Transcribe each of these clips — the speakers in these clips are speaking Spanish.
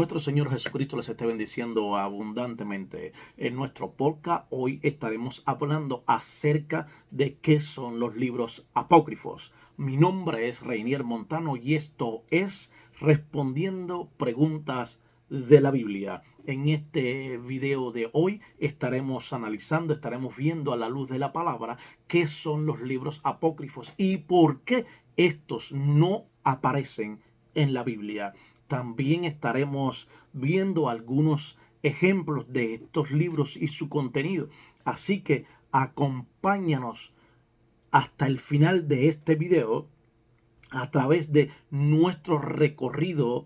Nuestro Señor Jesucristo les esté bendiciendo abundantemente. En nuestro podcast hoy estaremos hablando acerca de qué son los libros apócrifos. Mi nombre es Reinier Montano y esto es Respondiendo Preguntas de la Biblia. En este video de hoy estaremos analizando, estaremos viendo a la luz de la palabra qué son los libros apócrifos y por qué estos no aparecen en la Biblia. También estaremos viendo algunos ejemplos de estos libros y su contenido. Así que acompáñanos hasta el final de este video a través de nuestro recorrido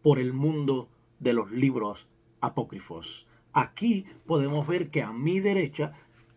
por el mundo de los libros apócrifos. Aquí podemos ver que a mi derecha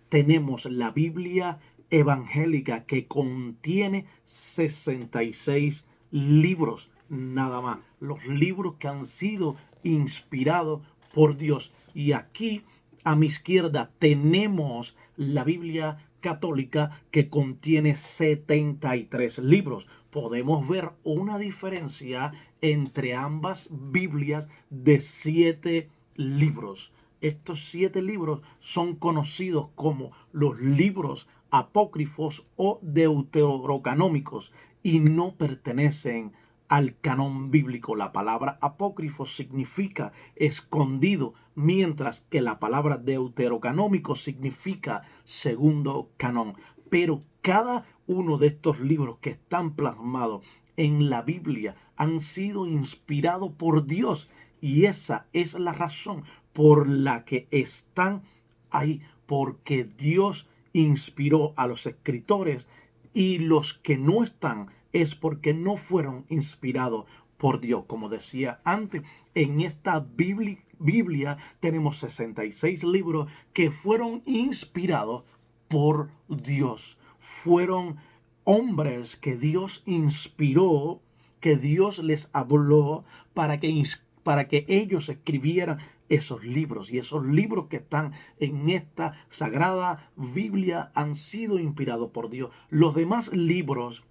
tenemos la Biblia evangélica que contiene 66 libros nada más. Los libros que han sido inspirados por Dios. Y aquí a mi izquierda tenemos la Biblia católica que contiene 73 libros. Podemos ver una diferencia entre ambas Biblias de 7 libros. Estos 7 libros son conocidos como los libros apócrifos o deuterocanómicos y no pertenecen al canon bíblico. La palabra apócrifo significa escondido, mientras que la palabra deuterocanómico significa segundo canon. Pero cada uno de estos libros que están plasmados en la Biblia han sido inspirados por Dios, y esa es la razón por la que están ahí, porque Dios inspiró a los escritores, y los que no están es porque no fueron inspirados por Dios. Como decía antes, en esta Biblia tenemos 66 libros que fueron inspirados por Dios. Fueron hombres que Dios inspiró, que Dios les habló para que ellos escribieran esos libros. Y esos libros que están en esta sagrada Biblia han sido inspirados por Dios. Los demás libros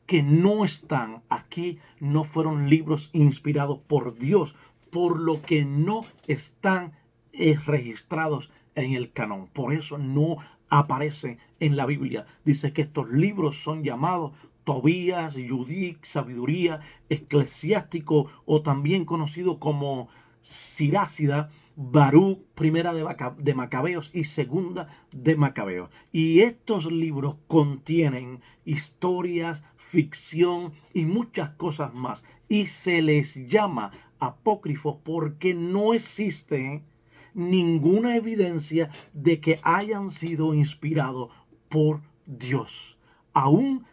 que no están aquí no fueron libros inspirados por Dios, por lo que no están registrados en el canon. Por eso no aparecen en la Biblia. Dice que estos libros son llamados Tobías, Judith, Sabiduría, Eclesiástico, o también conocido como Sirácida, Baruch, primera de Macabeos y segunda de Macabeos. Y estos libros contienen historias, ficción y muchas cosas más. Y se les llama apócrifos porque no existe ninguna evidencia de que hayan sido inspirados por Dios. Aunque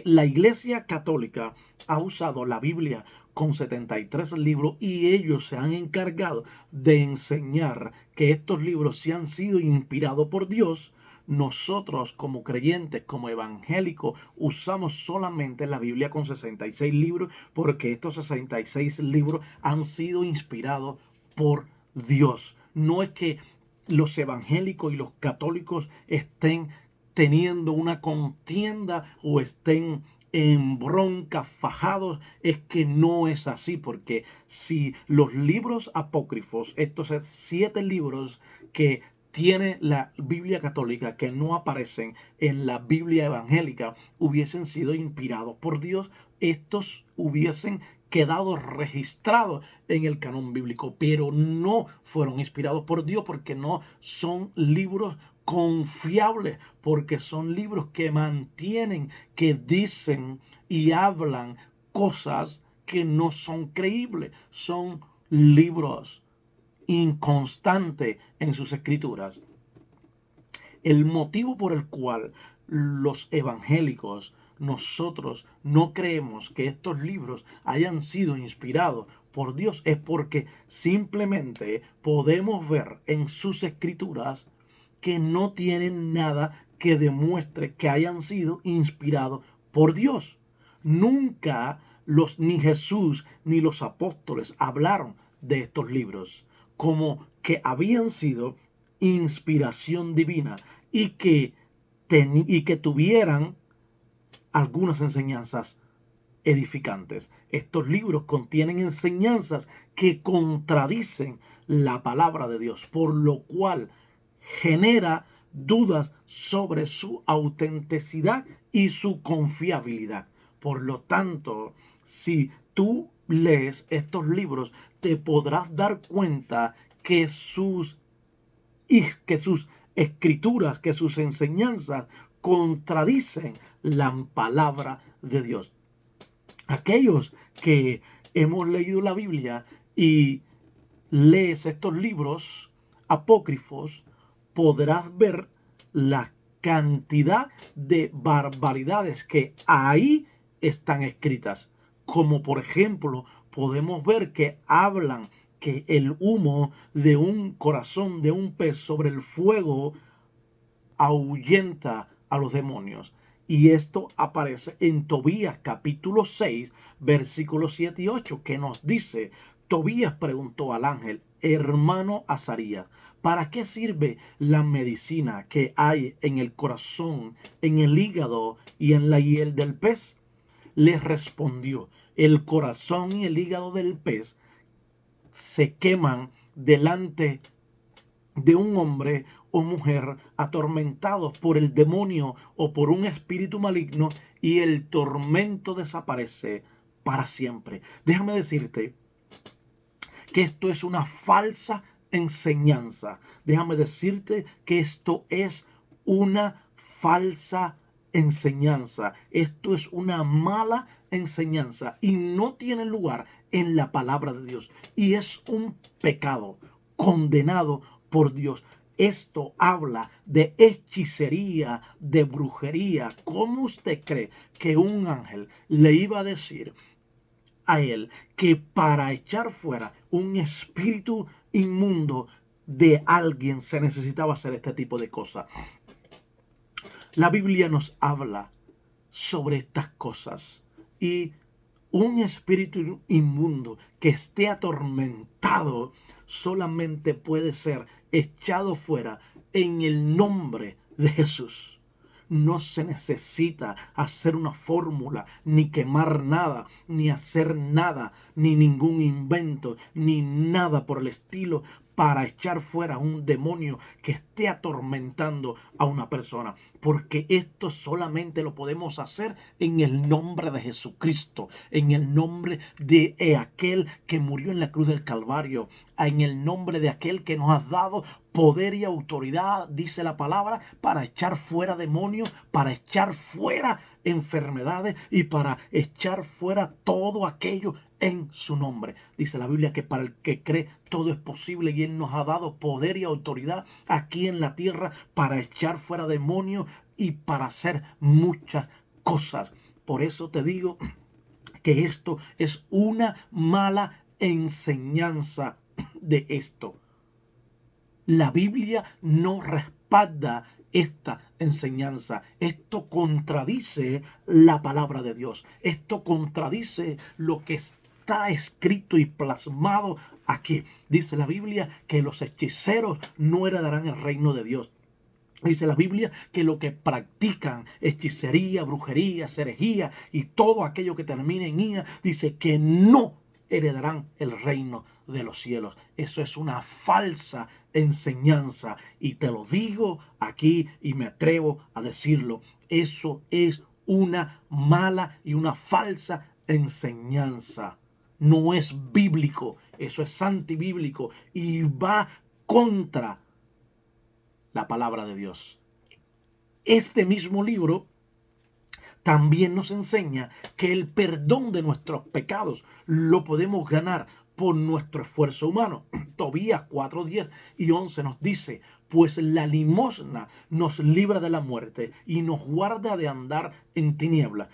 la Iglesia Católica ha usado la Biblia con 73 libros y ellos se han encargado de enseñar que estos libros se han sido inspirados por Dios, nosotros como creyentes, como evangélicos, usamos solamente la Biblia con 66 libros porque estos 66 libros han sido inspirados por Dios. No es que los evangélicos y los católicos estén teniendo una contienda o estén en bronca, fajados. Es que no es así, porque si los libros apócrifos, estos 7 libros que tiene la Biblia católica que no aparecen en la Biblia evangélica, hubiesen sido inspirados por Dios, estos hubiesen quedado registrados en el canon bíblico, pero no fueron inspirados por Dios porque no son libros confiables, porque son libros que mantienen, que dicen y hablan cosas que no son creíbles. Son libros inconstantes en sus escrituras. El motivo por el cual los evangélicos, nosotros no creemos que estos libros hayan sido inspirados por Dios es porque simplemente podemos ver en sus escrituras que no tienen nada que demuestre que hayan sido inspirados por Dios. Nunca ni Jesús ni los apóstoles hablaron de estos libros como que habían sido inspiración divina y que tuvieran algunas enseñanzas edificantes. Estos libros contienen enseñanzas que contradicen la palabra de Dios, por lo cual genera dudas sobre su autenticidad y su confiabilidad. Por lo tanto, si tú lees estos libros, te podrás dar cuenta que sus escrituras, que sus enseñanzas contradicen la palabra de Dios. Aquellos que hemos leído la Biblia y lees estos libros apócrifos, podrás ver la cantidad de barbaridades que ahí están escritas. Como por ejemplo, podemos ver que hablan que el humo de un corazón de un pez sobre el fuego ahuyenta a los demonios. Y esto aparece en Tobías capítulo 6, versículos 7 y 8, que nos dice: Tobías preguntó al ángel, hermano Azarías, ¿para qué sirve la medicina que hay en el corazón, en el hígado y en la hiel del pez? Les respondió: el corazón y el hígado del pez se queman delante de un hombre o mujer atormentados por el demonio o por un espíritu maligno, y el tormento desaparece para siempre. Déjame decirte que esto es una falsa enseñanza. Déjame decirte que esto es una falsa enseñanza. Esto es una mala enseñanza y no tiene lugar en la palabra de Dios. Y es un pecado condenado por Dios. Esto habla de hechicería, de brujería. ¿Cómo usted cree que un ángel le iba a decir a él que para echar fuera un espíritu inmundo de alguien se necesitaba hacer este tipo de cosas? La Biblia nos habla sobre estas cosas, y un espíritu inmundo que esté atormentado solamente puede ser echado fuera en el nombre de Jesús. No se necesita hacer una fórmula, ni quemar nada, ni hacer nada, ni ningún invento, ni nada por el estilo, para echar fuera un demonio que esté atormentando a una persona. Porque esto solamente lo podemos hacer en el nombre de Jesucristo, en el nombre de aquel que murió en la cruz del Calvario, en el nombre de aquel que nos ha dado poder y autoridad, dice la palabra, para echar fuera demonios, para echar fuera enfermedades y para echar fuera todo aquello en su nombre. Dice la Biblia que para el que cree todo es posible, y Él nos ha dado poder y autoridad aquí en la tierra para echar fuera demonios y para hacer muchas cosas. Por eso te digo que esto es una mala enseñanza de esto. La Biblia no respalda esta enseñanza. Esto contradice la palabra de Dios. Esto contradice lo que está escrito y plasmado aquí. Dice la Biblia que los hechiceros no heredarán el reino de Dios. Dice la Biblia que lo que practican hechicería, brujería, herejía y todo aquello que termine en ía, dice que no heredarán el reino de los cielos. Eso es una falsa enseñanza, y te lo digo aquí y me atrevo a decirlo. Eso es una mala y una falsa enseñanza. No es bíblico, eso es antibíblico y va contra la palabra de Dios. Este mismo libro también nos enseña que el perdón de nuestros pecados lo podemos ganar por nuestro esfuerzo humano. Tobías 4, 10 y 11 nos dice: pues la limosna nos libra de la muerte y nos guarda de andar en tinieblas.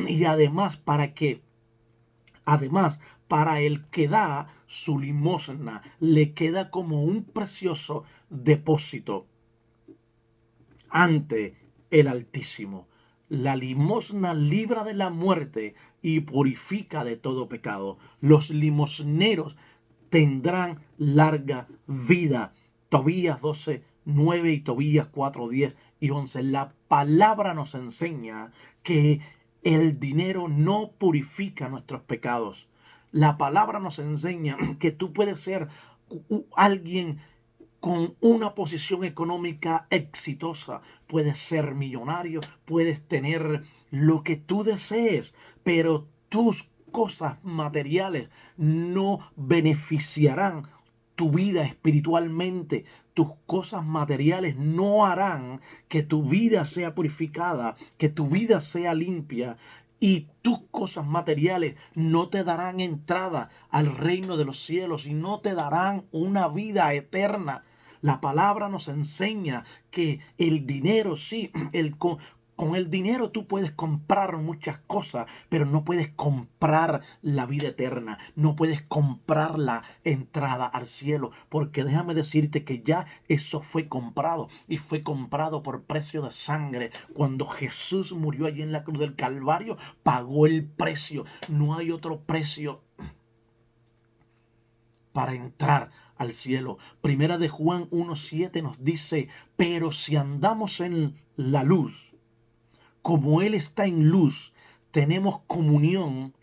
Y además para el que da su limosna le queda como un precioso depósito ante el Altísimo. La limosna libra de la muerte y purifica de todo pecado. Los limosneros tendrán larga vida. Tobías 12, 9 y Tobías 4, 10 y 11. La palabra nos enseña que el dinero no purifica nuestros pecados. La palabra nos enseña que tú puedes ser alguien con una posición económica exitosa, puedes ser millonario, puedes tener lo que tú desees, pero tus cosas materiales no beneficiarán tu vida espiritualmente. Tus cosas materiales no harán que tu vida sea purificada, que tu vida sea limpia. Y tus cosas materiales no te darán entrada al reino de los cielos y no te darán una vida eterna. La palabra nos enseña que el dinero, sí, con el dinero tú puedes comprar muchas cosas, pero no puedes comprar la vida eterna, no puedes comprar la entrada al cielo, porque déjame decirte que ya eso fue comprado y fue comprado por precio de sangre. Cuando Jesús murió allí en la cruz del Calvario, pagó el precio. No hay otro precio para entrar al cielo. Primera de Juan 1:7 nos dice, pero si andamos en la luz, como Él está en luz, tenemos comunión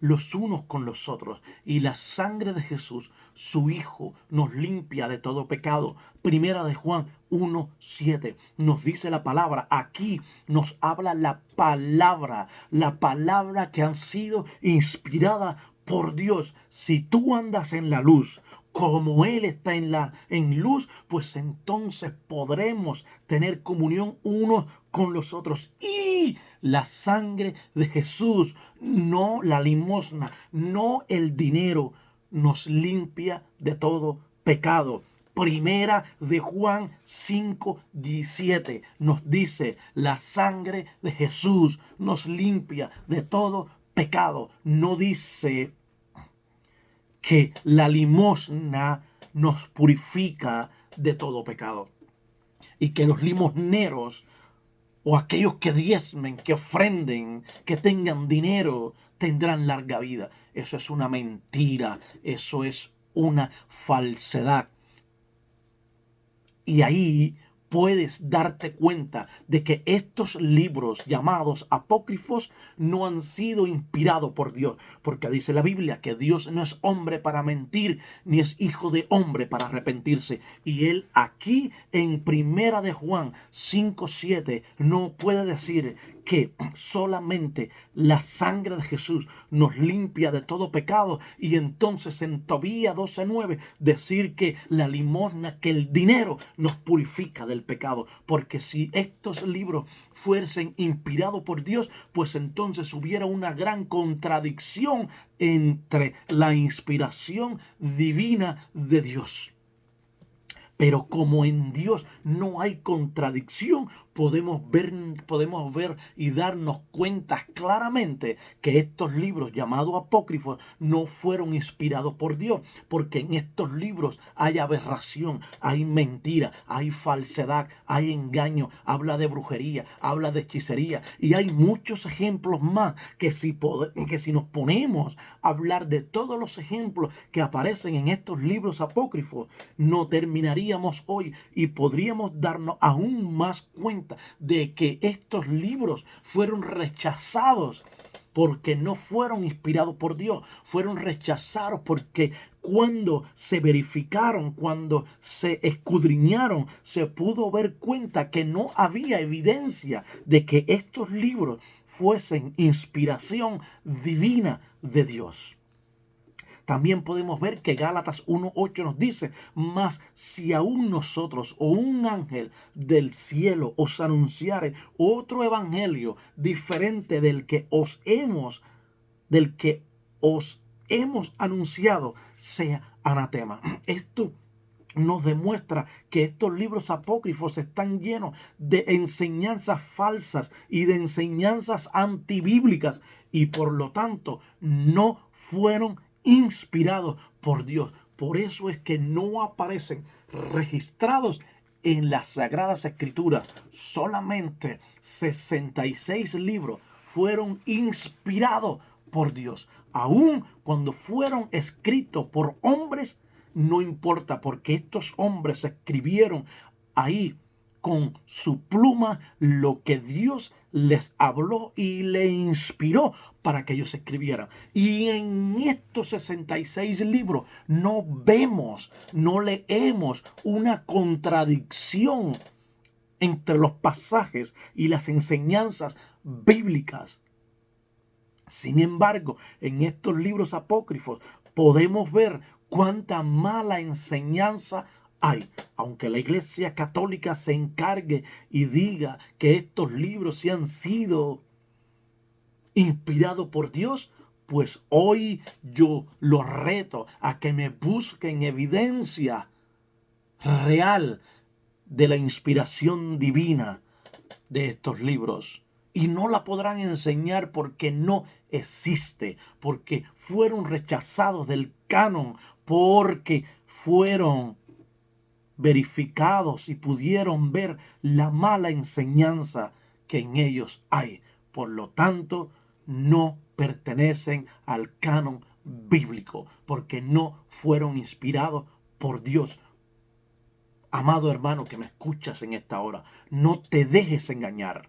los unos con los otros. Y la sangre de Jesús, su Hijo, nos limpia de todo pecado. Primera de Juan 1:7 nos dice la palabra. Aquí nos habla la palabra que han sido inspirada por Dios. Si tú andas en la luz, como Él está en luz, pues entonces podremos tener comunión unos con los otros. Y la sangre de Jesús, no la limosna, no el dinero, nos limpia de todo pecado. Primera de Juan 5:17 nos dice, la sangre de Jesús nos limpia de todo pecado. No dice que la limosna nos purifica de todo pecado. Y que los limosneros o aquellos que diezmen, que ofrenden, que tengan dinero, tendrán larga vida. Eso es una mentira, eso es una falsedad. Y ahí puedes darte cuenta de que estos libros llamados apócrifos no han sido inspirados por Dios, porque dice la Biblia que Dios no es hombre para mentir, ni es hijo de hombre para arrepentirse. Y él aquí en Primera de Juan 5:7 no puede decir que solamente la sangre de Jesús nos limpia de todo pecado, y entonces en Tobías 12:9 decir que la limosna, que el dinero nos purifica del pecado. Porque si estos libros fuesen inspirados por Dios, pues entonces hubiera una gran contradicción entre la inspiración divina de Dios. Pero como en Dios no hay contradicción, podemos ver y darnos cuenta claramente que estos libros llamados apócrifos no fueron inspirados por Dios, porque en estos libros hay aberración, hay mentira, hay falsedad, hay engaño, habla de brujería, habla de hechicería, y hay muchos ejemplos más que si nos ponemos a hablar de todos los ejemplos que aparecen en estos libros apócrifos, no terminaríamos hoy y podríamos darnos aún más cuenta de que estos libros fueron rechazados porque no fueron inspirados por Dios, fueron rechazados porque cuando se verificaron, cuando se escudriñaron, se pudo ver cuenta que no había evidencia de que estos libros fuesen inspiración divina de Dios. También podemos ver que Gálatas 1:8 nos dice, mas si aún nosotros o un ángel del cielo os anunciare otro evangelio diferente del que os hemos anunciado, sea anatema. Esto nos demuestra que estos libros apócrifos están llenos de enseñanzas falsas y de enseñanzas antibíblicas, y por lo tanto no fueron inspirados por Dios. Por eso es que no aparecen registrados en las Sagradas Escrituras. Solamente 66 libros fueron inspirados por Dios. Aun cuando fueron escritos por hombres, no importa, porque estos hombres escribieron ahí con su pluma lo que Dios les habló y le inspiró para que ellos escribieran. Y en estos 66 libros no vemos, no leemos una contradicción entre los pasajes y las enseñanzas bíblicas. Sin embargo, en estos libros apócrifos podemos ver cuánta mala enseñanza hay. Aunque la Iglesia Católica se encargue y diga que estos libros se han sido inspirados por Dios, pues hoy yo los reto a que me busquen evidencia real de la inspiración divina de estos libros. Y no la podrán enseñar porque no existe, porque fueron rechazados del canon, porque fueron verificados y pudieron ver la mala enseñanza que en ellos hay. Por lo tanto, no pertenecen al canon bíblico, porque no fueron inspirados por Dios. Amado hermano que me escuchas en esta hora, no te dejes engañar.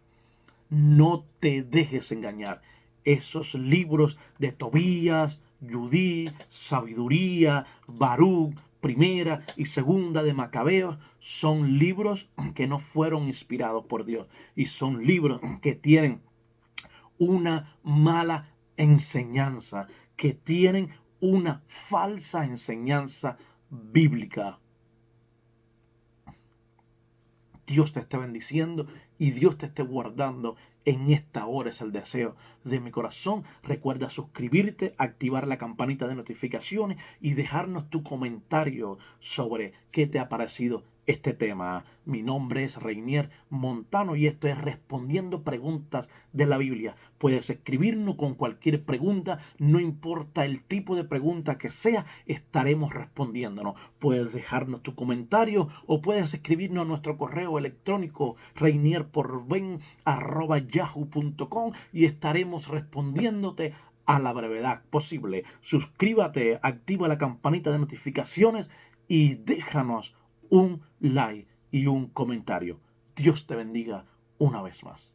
No te dejes engañar. Esos libros de Tobías, Judí, Sabiduría, Baruch, Primera y Segunda de Macabeos son libros que no fueron inspirados por Dios y son libros que tienen una mala enseñanza, que tienen una falsa enseñanza bíblica. Dios te esté bendiciendo y Dios te esté guardando en esta hora. Es el deseo de mi corazón. Recuerda suscribirte, activar la campanita de notificaciones y dejarnos tu comentario sobre qué te ha parecido este tema. Mi nombre es Reinier Montano y esto es Respondiendo Preguntas de la Biblia. Puedes escribirnos con cualquier pregunta, no importa el tipo de pregunta que sea, estaremos respondiéndonos. Puedes dejarnos tu comentario o puedes escribirnos a nuestro correo electrónico reinierporben@yahoo.com y estaremos respondiéndote a la brevedad posible. Suscríbete, activa la campanita de notificaciones y déjanos un like y un comentario. Dios te bendiga una vez más.